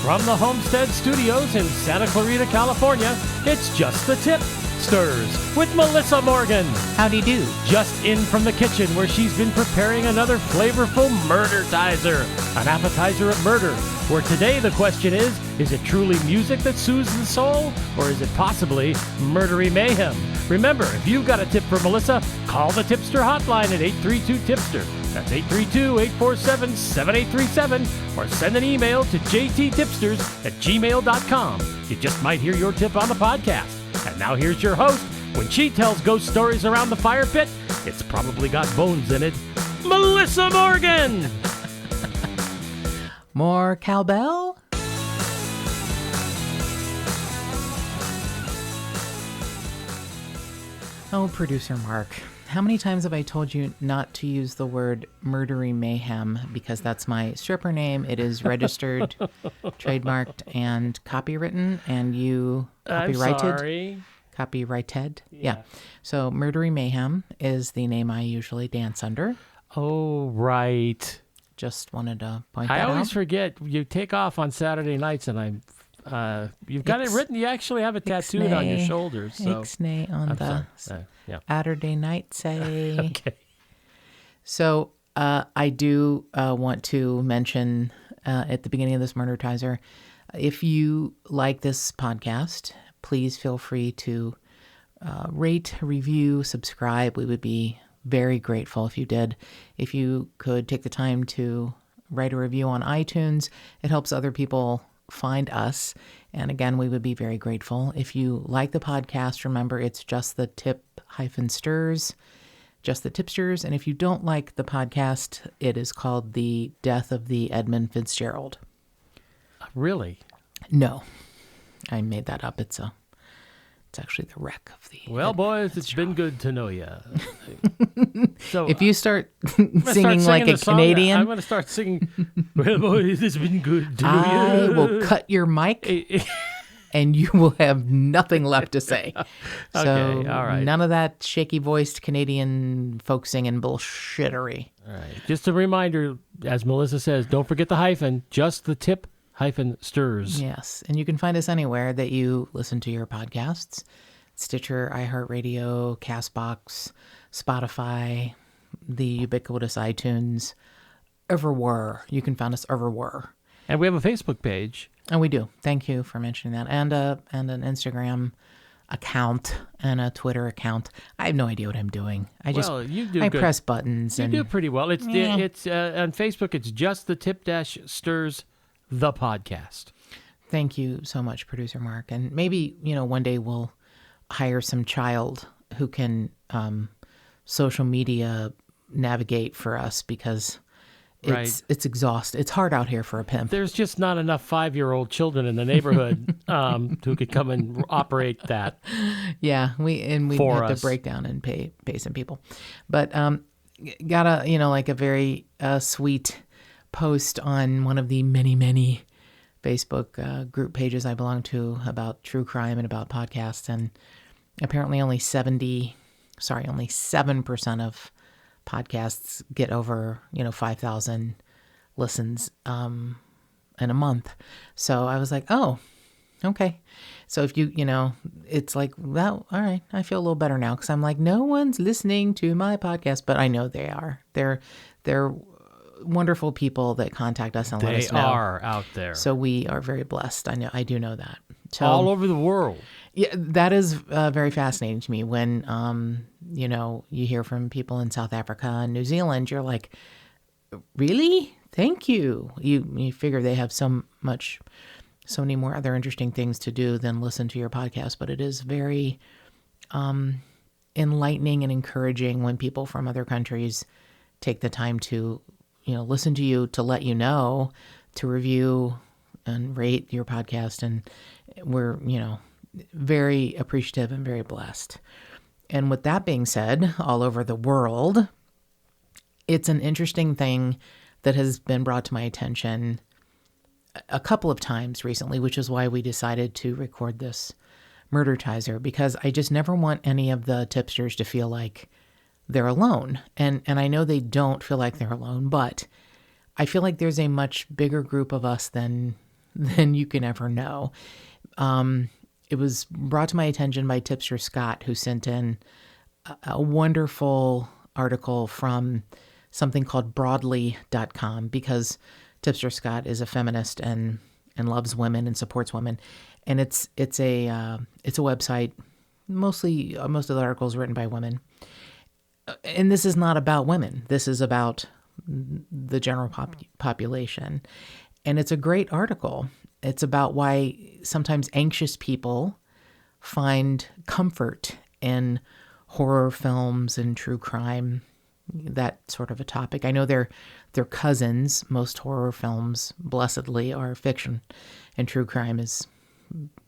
From the Homestead Studios in Santa Clarita, California, it's Just the Tip-Sters with Melissa Morgan. Howdy do. Just in from the kitchen where she's been preparing another flavorful MURDERTIZER, an appetizer of murder, where today the question is it truly music that soothes the soul, or is it possibly murdery mayhem? Remember, if you've got a tip for Melissa, call the Tipster hotline at 832-TIPSTER. That's 832-847-7837, or send an email to jttipsters@gmail.com. You just might hear your tip on the podcast. And now here's your host. When she tells ghost stories around the fire pit, it's probably got bones in it, Melissa Morgan! More cowbell? Oh, producer Mark, how many times have I told you not to use the word murdery mayhem, because that's my stripper name. It is registered, trademarked, and copywritten, and you copyrighted. I'm sorry. Copyrighted. Yeah. So murdery mayhem is the name I usually dance under. Oh, right. Just wanted to point that I out. always forget. You take off on Saturday nights, and you've got it written. You actually have it tattooed on your shoulders. So Ixnay on the Saturday night say. Okay. So I do want to mention at the beginning of this MURDERTIZER, if you like this podcast, please feel free to rate, review, subscribe. We would be very grateful if you did. If you could take the time to write a review on iTunes, it helps other people find us. And again, we would be very grateful. If you like the podcast, remember it's Just the Tip-Sters, Just the Tipsters. And if you don't like the podcast, it is called The Death of the Edmund Fitzgerald. Really? No, I made that up. It's actually the wreck of the... Well, boys, it's been good to know you. So if you start singing like a Canadian... I'm going to start singing, well, boys, it's been good to know you. I will cut your mic and you will have nothing left to say. So Okay, all right. None of that shaky-voiced Canadian folk singing bullshittery. All right. Just a reminder, as Melissa says, don't forget the hyphen, Just the Tip-Sters. Yes, and you can find us anywhere that you listen to your podcasts. Stitcher, iHeartRadio, CastBox, Spotify, the ubiquitous iTunes, everywhere. You can find us everywhere. And we have a Facebook page. And we do. Thank you for mentioning that. And an Instagram account and a Twitter account. I have no idea what I'm doing. I press buttons. You do pretty well. It's on Facebook. It's Just the Tip-Sters, the podcast. Thank you so much, producer Mark. And maybe, one day we'll hire some child who can social media navigate for us, because it's exhausting. It's hard out here for a pimp. There's just not enough 5-year-old children in the neighborhood who could come and operate that. Yeah, we have to break down and pay some people. But got a very sweet post on one of the many Facebook group pages I belong to about true crime and about podcasts, and apparently only 7% of podcasts get over 5,000 listens in a month. So I was like, oh, okay. So if you it's like, well, all right, I feel a little better now, because I'm like, no one's listening to my podcast, but I know they are. They're wonderful people that contact us and let us know. They are out there. So we are very blessed. I do know that. So, all over the world. Yeah, that is very fascinating to me. When you hear from people in South Africa and New Zealand, you're like, really? Thank you. You figure they have so many more other interesting things to do than listen to your podcast, but it is very enlightening and encouraging when people from other countries take the time to listen to you, to let you know, to review and rate your podcast. And we're, very appreciative and very blessed. And with that being said, all over the world, it's an interesting thing that has been brought to my attention a couple of times recently, which is why we decided to record this MURDERTIZER, because I just never want any of the tipsters to feel like they're alone. And I know they don't feel like they're alone, but I feel like there's a much bigger group of us than than you can ever know. It was brought to my attention by Tipster Scott, who sent in a wonderful article from something called broadly.com, because Tipster Scott is a feminist and loves women and supports women. And it's a website. Mostly, most of the articles written by women. And this is not about women. This is about the general population. And it's a great article. It's about why sometimes anxious people find comfort in horror films and true crime, that sort of a topic. I know they're cousins. Most horror films, blessedly, are fiction, and true crime is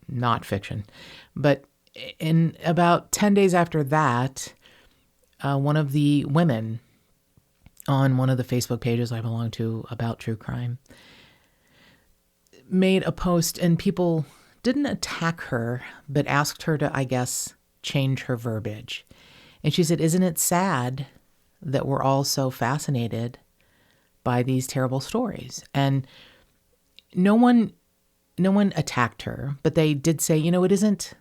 not fiction. But in about 10 days after that, one of the women on one of the Facebook pages I belong to about true crime made a post, and people didn't attack her, but asked her to, I guess, change her verbiage. And she said, "Isn't it sad that we're all so fascinated by these terrible stories?" And no one attacked her, but they did say, it isn't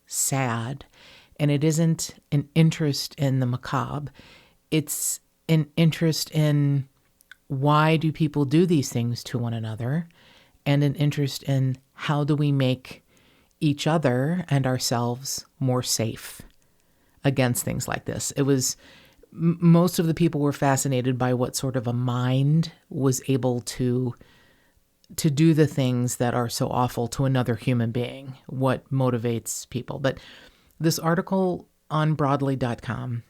sad, and it isn't an interest in the macabre. It's an interest in why do people do these things to one another, and an interest in how do we make each other and ourselves more safe against things like this. It was most of the people were fascinated by what sort of a mind was able to do the things that are so awful to another human being, what motivates people. But this article on broadly.com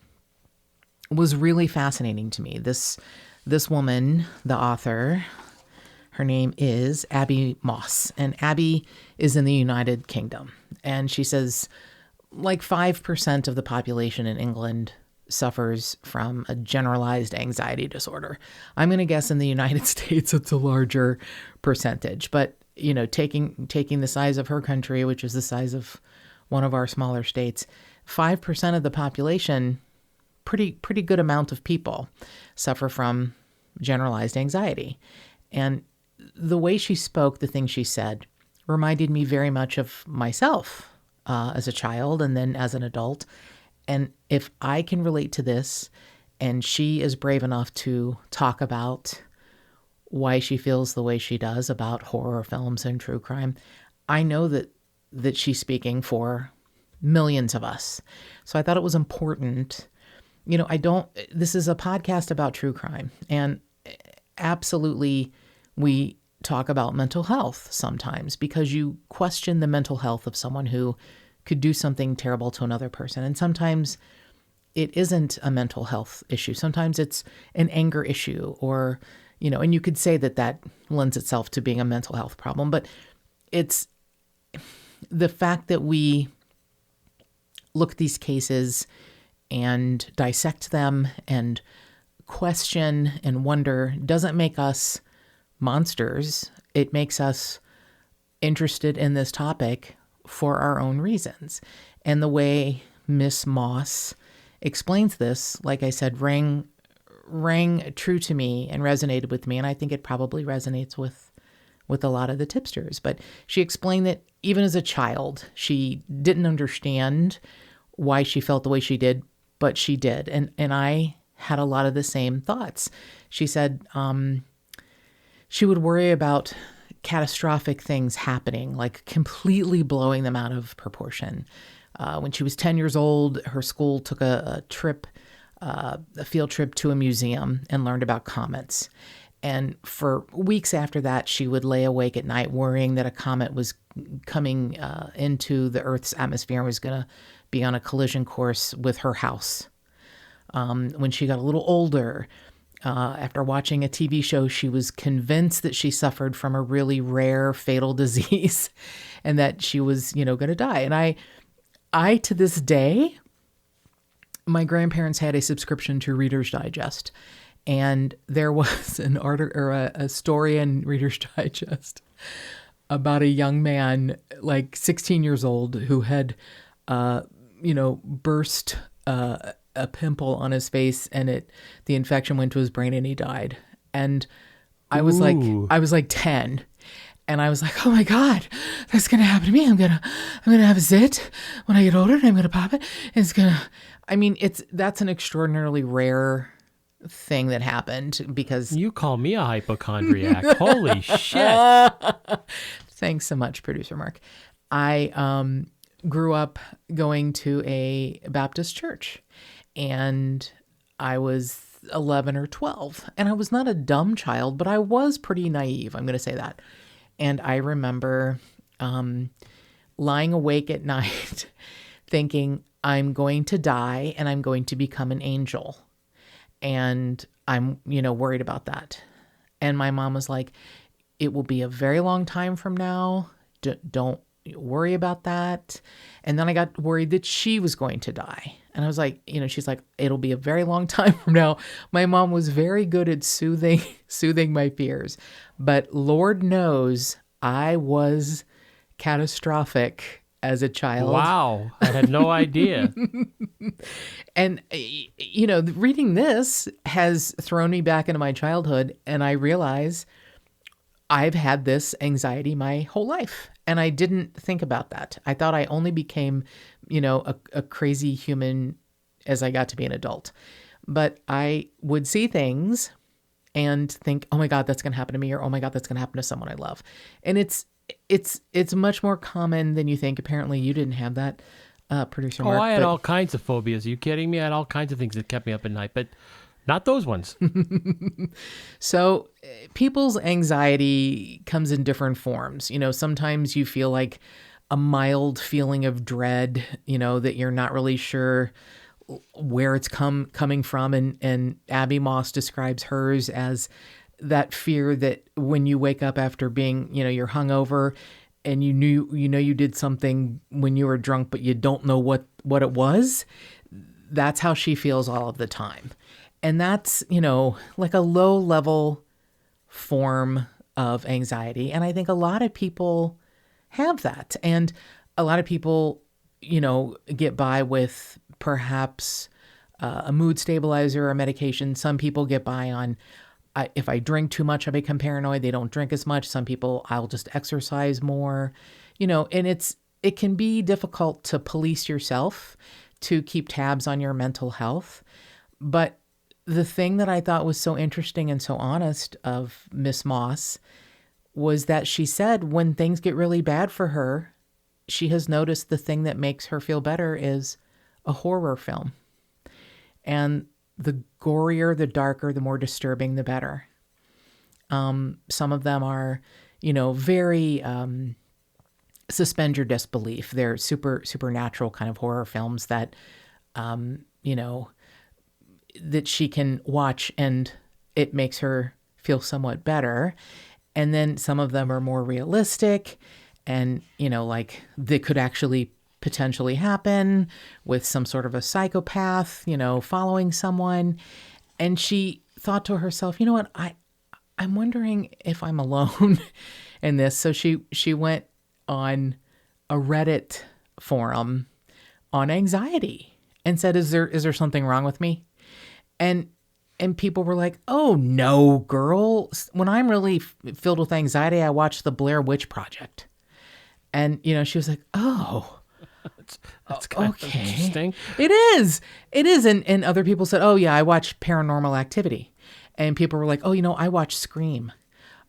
was really fascinating to me. This woman, the author, her name is Abby Moss, and Abby is in the United Kingdom. And she says like 5% of the population in England suffers from a generalized anxiety disorder. I'm going to guess in the United States it's a larger percentage, but taking the size of her country, which is the size of one of our smaller states, 5% of the population, pretty good amount of people suffer from generalized anxiety. And the way she spoke, the things she said, reminded me very much of myself as a child and then as an adult. And if I can relate to this, and she is brave enough to talk about why she feels the way she does about horror films and true crime, I know that she's speaking for millions of us. So I thought it was important. This is a podcast about true crime, and absolutely we talk about mental health sometimes because you question the mental health of someone who could do something terrible to another person. And sometimes it isn't a mental health issue. Sometimes it's an anger issue, or, and you could say that lends itself to being a mental health problem, but it's the fact that we look at these cases and dissect them and question and wonder doesn't make us monsters. It makes us interested in this topic for our own reasons. And the way Miss Moss explains this, like I said, rang true to me and resonated with me. And I think it probably resonates with a lot of the tipsters. But she explained that even as a child, she didn't understand why she felt the way she did, but she did. And I had a lot of the same thoughts. She said she would worry about catastrophic things happening, like completely blowing them out of proportion. When she was 10 years old, her school took a field trip to a museum and learned about comets. And for weeks after that, she would lay awake at night worrying that a comet was coming into the Earth's atmosphere and was going to be on a collision course with her house. When she got a little older, after watching a TV show, she was convinced that she suffered from a really rare fatal disease and that she was, going to die. And I, to this day, my grandparents had a subscription to Reader's Digest, and there was an article or a story in Reader's Digest about a young man, like 16 years old, who had, burst a pimple on his face, and the infection went to his brain and he died. And I was like 10, And I was like, oh my God, that's going to happen to me. I'm going to have a zit when I get older and I'm going to pop it. That's an extraordinarily rare thing that happened because You call me a hypochondriac. Holy shit. thanks so much, producer Mark. I grew up going to a Baptist church and I was 11 or 12 and I was not a dumb child, but I was pretty naive. I'm going to say that. And I remember lying awake at night thinking I'm going to die and I'm going to become an angel. And I'm, worried about that. And my mom was like, it will be a very long time from now. Don't worry about that. And then I got worried that she was going to die. And I was like, she's like, it'll be a very long time from now. My mom was very good at soothing my fears. But Lord knows I was catastrophic as a child. Wow. I had no idea. And, reading this has thrown me back into my childhood. And I realize I've had this anxiety my whole life. And I didn't think about that. I thought I only became, a crazy human as I got to be an adult. But I would see things and think, oh my God, that's going to happen to me, or oh my God, that's going to happen to someone I love. And it's much more common than you think. Apparently you didn't have that, producer Mark. I had all kinds of phobias. Are you kidding me? I had all kinds of things that kept me up at night, but not those ones. So people's anxiety comes in different forms. Sometimes you feel like a mild feeling of dread, that you're not really sure where it's coming from. And Abby Moss describes hers as that fear that when you wake up after being, you're hungover and you knew you did something when you were drunk, but you don't know what it was. That's how she feels all of the time. And that's, like a low level form of anxiety. And I think a lot of people have that. And a lot of people, get by with perhaps a mood stabilizer or medication. Some people get by on, if I drink too much, I become paranoid. They don't drink as much. Some people, I'll just exercise more, and it can be difficult to police yourself, to keep tabs on your mental health. But the thing that I thought was so interesting and so honest of Miss Moss was that she said when things get really bad for her, she has noticed the thing that makes her feel better is a horror film. And the gorier, the darker, the more disturbing, the better. Some of them are, very suspend your disbelief. They're supernatural kind of horror films that, that she can watch and it makes her feel somewhat better. And then some of them are more realistic and, like they could actually potentially happen with some sort of a psychopath, following someone. And she thought to herself, you know what, I'm wondering if I'm alone in this. So she went on a Reddit forum on anxiety and said, is there something wrong with me? And people were like, oh no, girl. When I'm really filled with anxiety, I watch the Blair Witch Project. And, she was like, oh, That's kind of interesting. It is. And other people said, oh yeah, I watch Paranormal Activity. And people were like, oh, I watch Scream.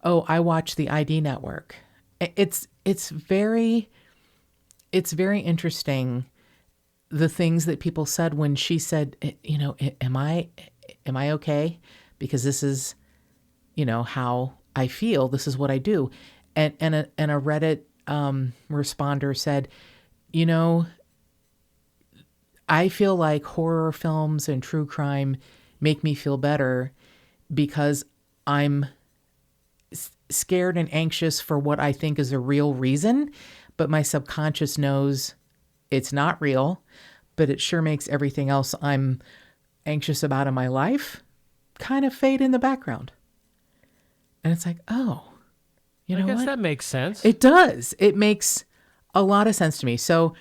Oh, I watch the ID Network. It's very interesting. The things that people said when she said, am I okay? Because this is, how I feel. This is what I do. And a Reddit responder said, I feel like horror films and true crime make me feel better because I'm scared and anxious for what I think is a real reason, but my subconscious knows it's not real, but it sure makes everything else I'm anxious about in my life kind of fade in the background. And it's like, oh, I guess what? That makes sense. It does. It makes a lot of sense to me. So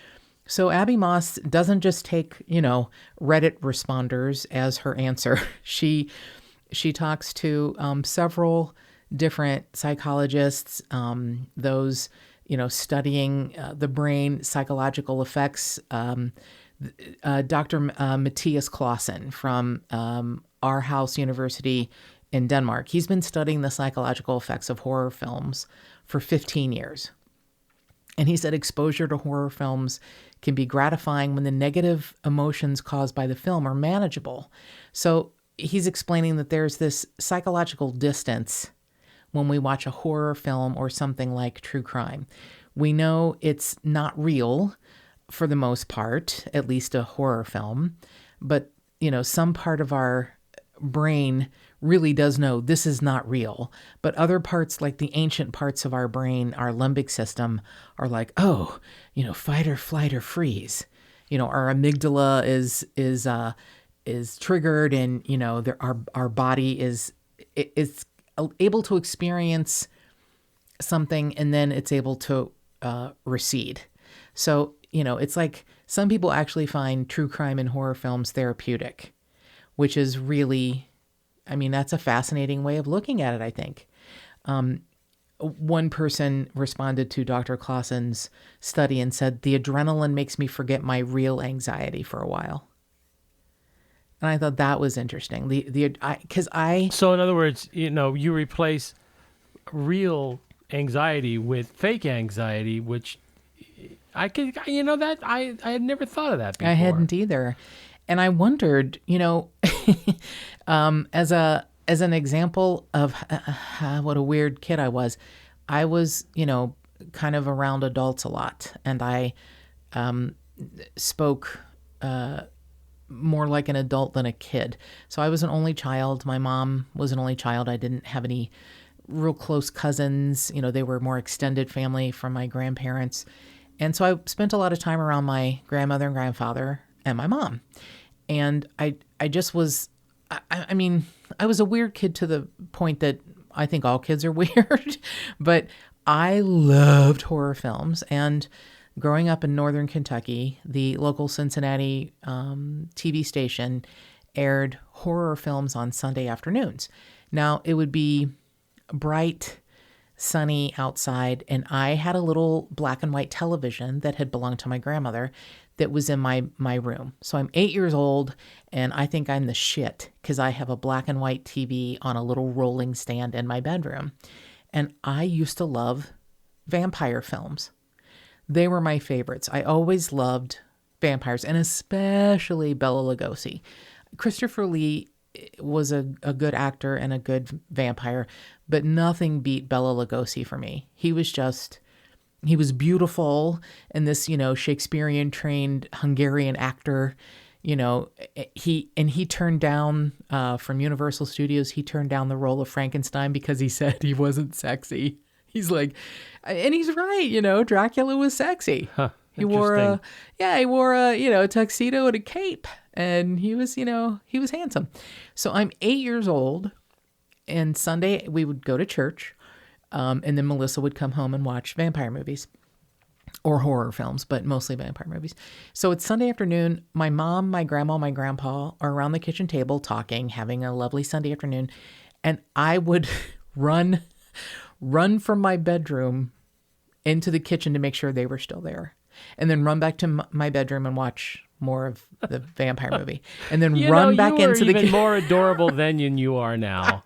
Abby Moss doesn't just take, Reddit responders as her answer. She talks to several different psychologists, those, studying the brain psychological effects. Dr. Matthias Clausen from Aarhus University in Denmark. He's been studying the psychological effects of horror films for 15 years. And he said exposure to horror films can be gratifying when the negative emotions caused by the film are manageable. So he's explaining that there's this psychological distance when we watch a horror film or something like true crime. We know it's not real for the most part, at least a horror film, but some part of our brain really does know this is not real. But other parts, like the ancient parts of our brain, our limbic system, are like, oh, fight or flight or freeze. Our amygdala is triggered, and our body is able to experience something, and then it's able to recede. So it's like some people actually find true crime and horror films therapeutic, which is really, that's a fascinating way of looking at it, I think. One person responded to Dr. Clausen's study and said, the adrenaline makes me forget my real anxiety for a while. And I thought that was interesting. So in other words, you replace real anxiety with fake anxiety, which I had never thought of that before. I hadn't either. And I wondered, as an example of what a weird kid I was, kind of around adults a lot. And I spoke more like an adult than a kid. So I was an only child. My mom was an only child. I didn't have any real close cousins. They were more extended family from my grandparents. And so I spent a lot of time around my grandmother and grandfather and my mom. And I just was, I was a weird kid to the point that I think all kids are weird, but I loved horror films. And growing up in northern Kentucky, the local Cincinnati TV station aired horror films on Sunday afternoons. Now, it would be bright, sunny outside, and I had a little black and white television that had belonged to my grandmother that was in my room. So I'm 8 years old, and I think I'm the shit because I have a black and white TV on a little rolling stand in my bedroom. And I used to love vampire films. They were my favorites. I always loved vampires, and especially Bela Lugosi. Christopher Lee was a good actor and a good vampire, but nothing beat Bela Lugosi for me. He was beautiful, and this, Shakespearean trained Hungarian actor, he turned down, from Universal Studios, he turned down the role of Frankenstein because he said he wasn't sexy. He's like, and he's right, Dracula was sexy. Huh, he wore a tuxedo and a cape, and he was handsome. So I'm 8 years old, and Sunday we would go to church, and then Melissa would come home and watch vampire movies or horror films, but mostly vampire movies. So it's Sunday afternoon. My mom, my grandma, my grandpa are around the kitchen table talking, having a lovely Sunday afternoon, and I would run from my bedroom into the kitchen to make sure they were still there, and then run back to my bedroom and watch more of the vampire movie, and then run back into the kitchen. Even more adorable than you are now.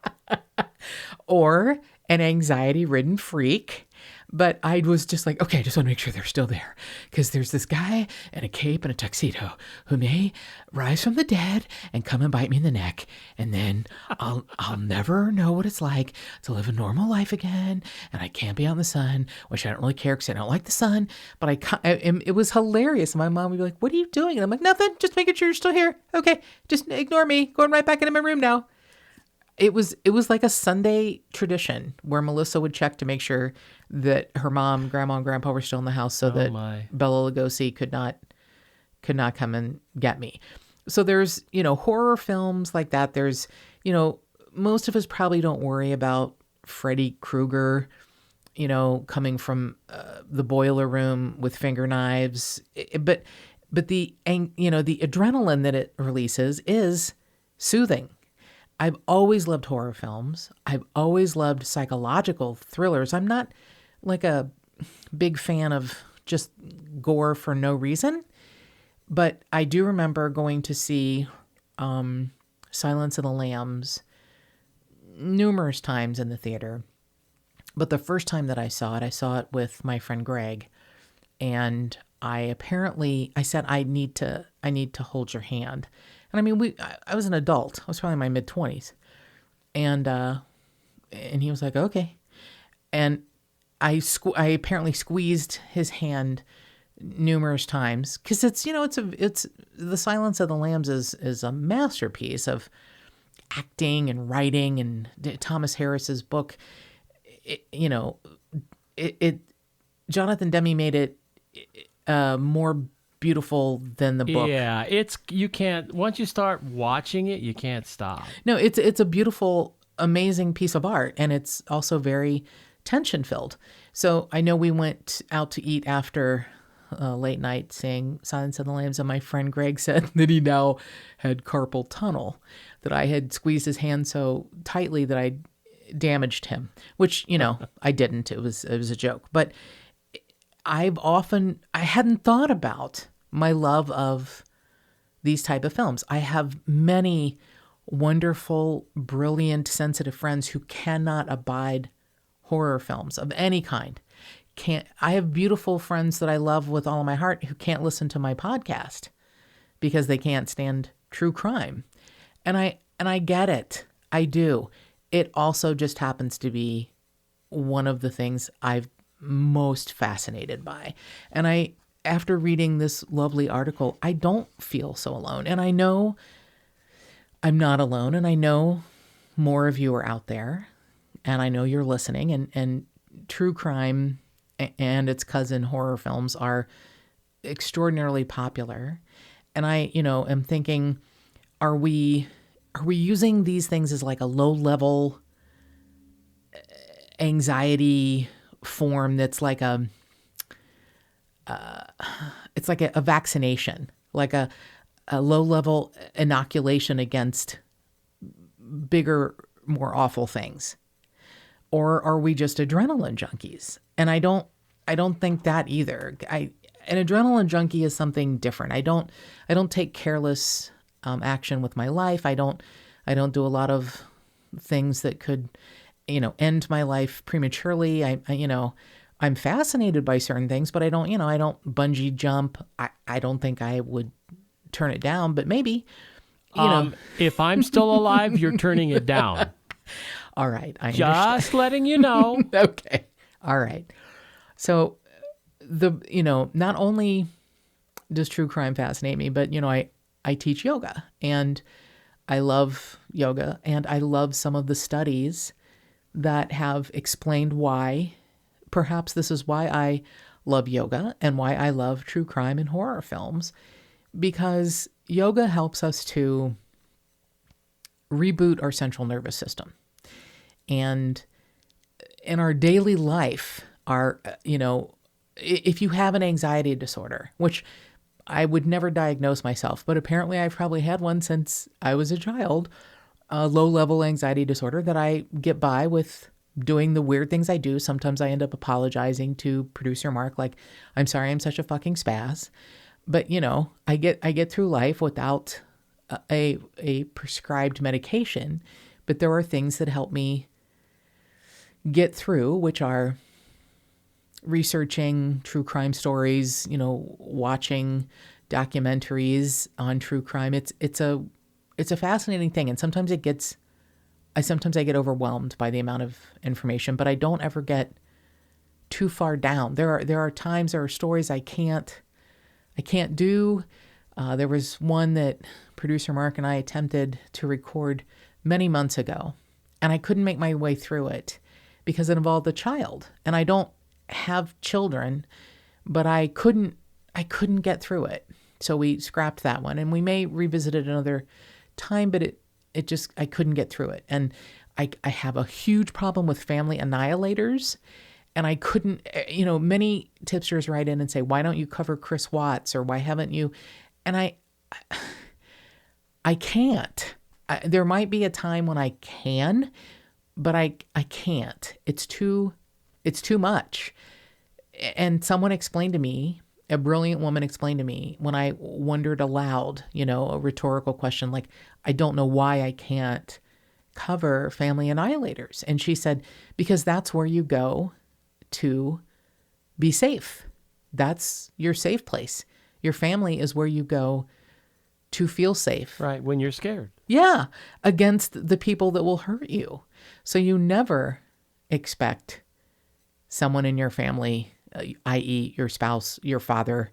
Or an anxiety-ridden freak. But I was just like, okay, I just want to make sure they're still there, because there's this guy in a cape and a tuxedo who may rise from the dead and come and bite me in the neck, and then I'll never know what it's like to live a normal life again, and I can't be out in the sun, which I don't really care because I don't like the sun. But it was hilarious. My mom would be like, "What are you doing?" And I'm like, "Nothing, just making sure you're still here. Okay, just ignore me. Going right back into my room now." It was like a Sunday tradition where Melissa would check to make sure that her mom, grandma, and grandpa were still in the house, so that Bela Lugosi could not come and get me. So there's, horror films like that. There's, most of us probably don't worry about Freddy Krueger, coming from the boiler room with finger knives. But the adrenaline that it releases is soothing. I've always loved horror films. I've always loved psychological thrillers. I'm not like a big fan of just gore for no reason, but I do remember going to see Silence of the Lambs numerous times in the theater. But the first time that I saw it with my friend Greg, and I said, I need to hold your hand. And I mean, I was an adult. I was probably in my mid-20s. And he was like, okay. And I apparently squeezed his hand numerous times because it's The Silence of the Lambs is a masterpiece of acting and writing, and Thomas Harris's book. Jonathan Demme made it more beautiful than the book. Yeah, you can't, once you start watching it, you can't stop. No, it's a beautiful, amazing piece of art, and it's also very tension filled. So I know we went out to eat after late night seeing Silence of the Lambs, and my friend Greg said that he now had carpal tunnel, that I had squeezed his hand so tightly that I damaged him, which, I didn't. It was a joke. But I hadn't thought about my love of these type of films. I have many wonderful, brilliant, sensitive friends who cannot abide horror films of any kind. I have beautiful friends that I love with all of my heart who can't listen to my podcast because they can't stand true crime. And I get it. I do. It also just happens to be one of the things I've most fascinated by. And after reading this lovely article, I don't feel so alone. And I know I'm not alone, and I know more of you are out there, and I know you're listening, and true crime and its cousin horror films are extraordinarily popular. And I, am thinking, are we using these things as like a low-level anxiety form that's like it's like a vaccination, like a low-level inoculation against bigger, more awful things? Or are we just adrenaline junkies? And I don't think that either. An adrenaline junkie is something different. I don't take careless action with my life. I don't do a lot of things that could, end my life prematurely. I'm fascinated by certain things, but I don't bungee jump. I don't think I would turn it down, but maybe, if I'm still alive, you're turning it down. All right. Just letting you know. Okay. All right. So not only does true crime fascinate me, but, I teach yoga, and I love yoga, and I love some of the studies that have explained why, perhaps this is why I love yoga and why I love true crime and horror films, because yoga helps us to reboot our central nervous system. And in our daily life, if you have an anxiety disorder, which I would never diagnose myself, but apparently I've probably had one since I was a child, a low-level anxiety disorder that I get by with doing the weird things I do. Sometimes I end up apologizing to producer Mark, like, I'm sorry, I'm such a fucking spaz. But, I get through life without a prescribed medication, but there are things that help me get through, which are researching true crime stories, watching documentaries on true crime. It's a fascinating thing, and sometimes I get overwhelmed by the amount of information, but I don't ever get too far down. There are times, there are stories I can't do. There was one that producer Mark and I attempted to record many months ago, and I couldn't make my way through it because it involved a child, and I don't have children, but I couldn't get through it. So we scrapped that one, and we may revisit it another time, but it just, I couldn't get through it. And I have a huge problem with family annihilators, and I couldn't, many tipsters write in and say, why don't you cover Chris Watts, or why haven't you? And I can't. there might be a time when I can, but I can't. It's too much. And someone explained to me, a brilliant woman explained to me when I wondered aloud, a rhetorical question like, I don't know why I can't cover Family Annihilators. And she said, because that's where you go to be safe. That's your safe place. Your family is where you go to feel safe. Right, when you're scared. Yeah, against the people that will hurt you. So you never expect someone in your family, i.e. your spouse, your father,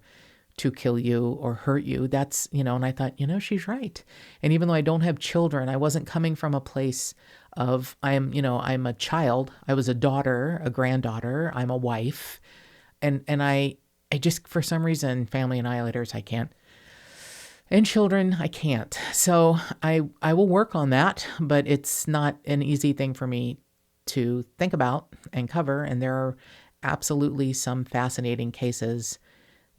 to kill you or hurt you. That's, and I thought, she's right. And even though I don't have children, I wasn't coming from a place of, I'm a child. I was a daughter, a granddaughter. I'm a wife. And I just, for some reason, Family Annihilators, I can't. And children, I can't. So I will work on that, but it's not an easy thing for me to think about and cover. And there are absolutely some fascinating cases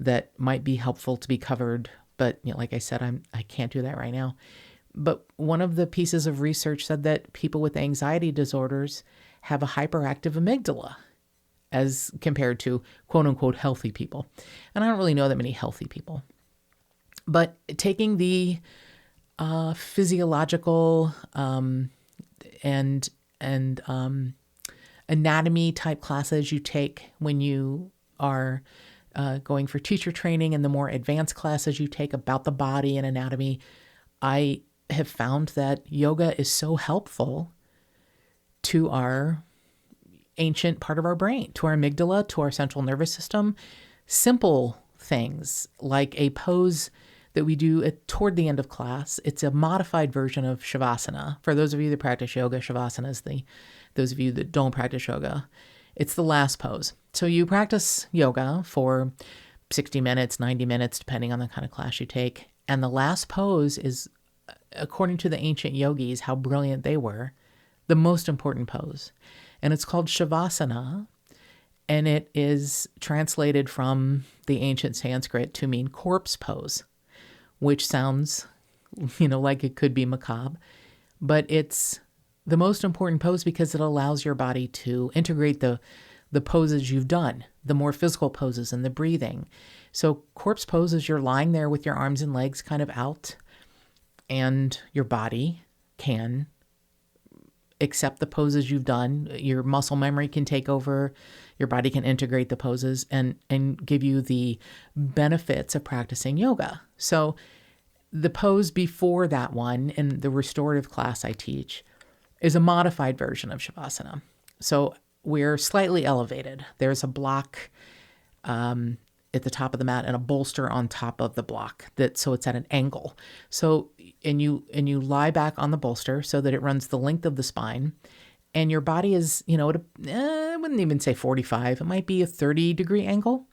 that might be helpful to be covered. But like I said, I can't do that right now. But one of the pieces of research said that people with anxiety disorders have a hyperactive amygdala as compared to quote unquote healthy people. And I don't really know that many healthy people. But taking the physiological and anatomy type classes you take when you are going for teacher training and the more advanced classes you take about the body and anatomy, I have found that yoga is so helpful to our ancient part of our brain, to our amygdala, to our central nervous system. Simple things like a pose that we do toward the end of class. It's a modified version of Shavasana. For those of you that practice yoga, Shavasana is those of you that don't practice yoga, it's the last pose. So you practice yoga for 60 minutes, 90 minutes, depending on the kind of class you take. And the last pose is, according to the ancient yogis, how brilliant they were, the most important pose. And it's called Shavasana. And it is translated from the ancient Sanskrit to mean corpse pose, which sounds, like it could be macabre, but it's the most important pose because it allows your body to integrate the poses you've done, the more physical poses and the breathing. So corpse pose is you're lying there with your arms and legs kind of out, and your body can accept the poses you've done. Your muscle memory can take over. Your body can integrate the poses and give you the benefits of practicing yoga. So the pose before that one in the restorative class I teach is a modified version of Shavasana. So we're slightly elevated. There's a block at the top of the mat and a bolster on top of the block so it's at an angle. So and you lie back on the bolster so that it runs the length of the spine, and your body is I wouldn't even say 45. It might be a 30-degree angle,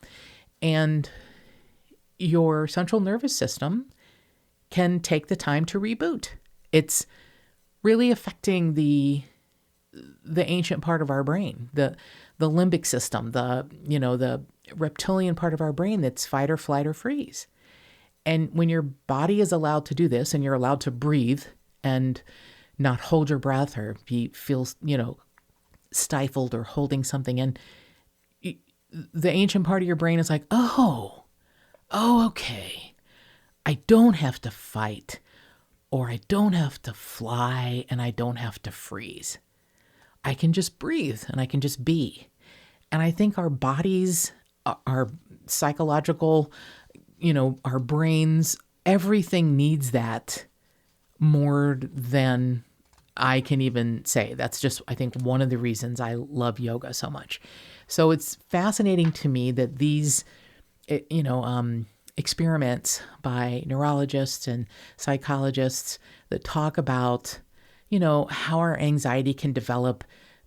and your central nervous system can take the time to reboot. It's really affecting the ancient part of our brain, the limbic system, the reptilian part of our brain that's fight or flight or freeze. And when your body is allowed to do this and you're allowed to breathe and not hold your breath or feel stifled or holding something in, the ancient part of your brain is like, oh, okay. I don't have to fight, or I don't have to fly, and I don't have to freeze. I can just breathe and I can just be. And I think our bodies, our psychological, our brains, everything needs that more than I can even say. That's just, I think, one of the reasons I love yoga so much. So it's fascinating to me that these, experiments by neurologists and psychologists that talk about, how our anxiety can develop,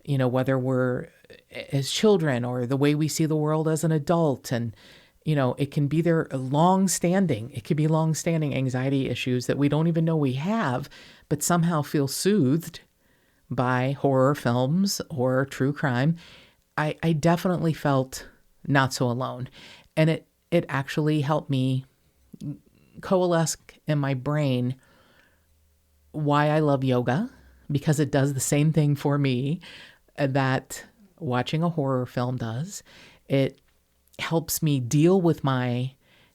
whether we're as children or the way we see the world as an adult. And, it can be it could be long-standing anxiety issues that we don't even know we have, but somehow feel soothed by horror films or true crime. I definitely felt not so alone. And it actually helped me coalesce in my brain why I love yoga, because it does the same thing for me that watching a horror film does. It helps me deal with my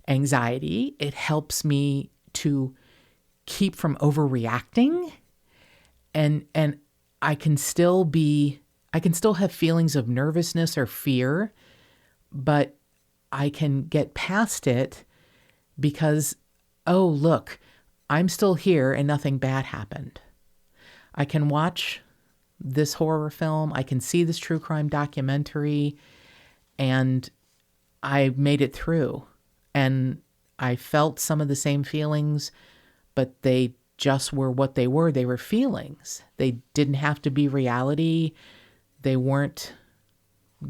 anxiety. It helps me to keep from overreacting. And I can still have feelings of nervousness or fear, but I can get past it because, oh, look, I'm still here and nothing bad happened. I can watch this horror film, I can see this true crime documentary, and I made it through. And I felt some of the same feelings, but they just were what they were. They were feelings. They didn't have to be reality. They weren't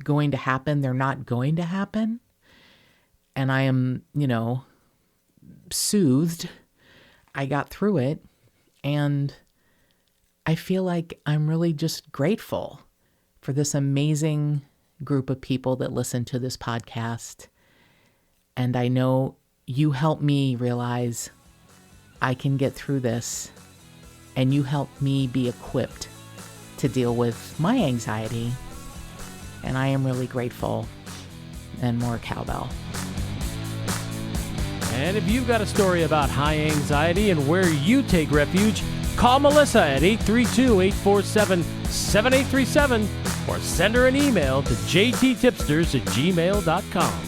going to happen. They're not going to happen. And I am, soothed. I got through it. And I feel like I'm really just grateful for this amazing group of people that listen to this podcast. And I know you help me realize I can get through this, and you help me be equipped to deal with my anxiety. And I am really grateful. And more cowbell. And if you've got a story about high anxiety and where you take refuge, call Melissa at 832-847-7837 or send her an email to jttipsters@gmail.com.